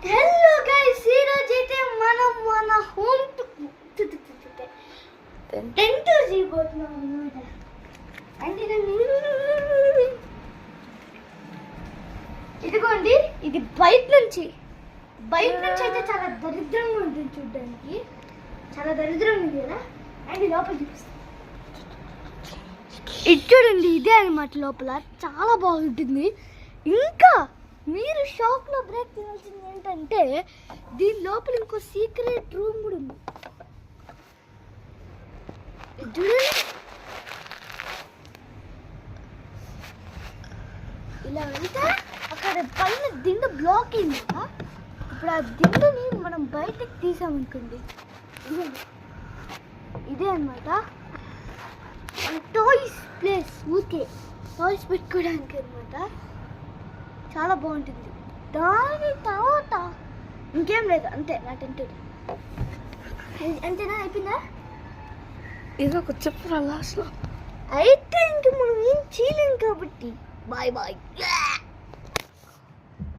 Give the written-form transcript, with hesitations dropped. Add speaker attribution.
Speaker 1: Hello guys, ఈ రోజు అయితే మనం మన హోమ్ టెంట్ చేయబోతున్నాం అన్నమాట. అంటే ఇదిగోండి, ఇది బయట నుంచి అయితే చాలా దరిద్రంగా ఉంటుంది చూడడానికి. చాలా దరిద్రంగా ఉంది కదా. అండ్ లోపల చూపిస్తాం. ఇది చూడండి, ఇదే అనమాట. లోపల చాలా బాగుంటుంది. ఇంకా మీరు షాప్లో బ్రేక్ తినాల్సింది ఏంటంటే, దీని లోపల ఇంకో సీక్రెట్ రూమ్ కూడా ఉంది. చూడండి, ఇలా వెళ్తే అక్కడ పైన దిండు బ్లాక్ అయింది కదా. ఇప్పుడు ఆ దిండుని మనం బయటకు తీసామనుకోండి, ఇదే అనమాట టాయ్స్ ప్లేస్. ఊరికే టాయ్స్ పెట్టుకోవడానికి అనమాట. చాలా బాగుంటుంది. దాని తర్వాత ఇంకేం లేదు, అంతే నా టెంట్. అంతేనా? అయిపోయిందా?
Speaker 2: ఏదో ఒక చెప్పరా లాస్ట్లో.
Speaker 1: అయితే ఇంక మనం ఏం చేయలేం కాబట్టి బాయ్ బాయ్.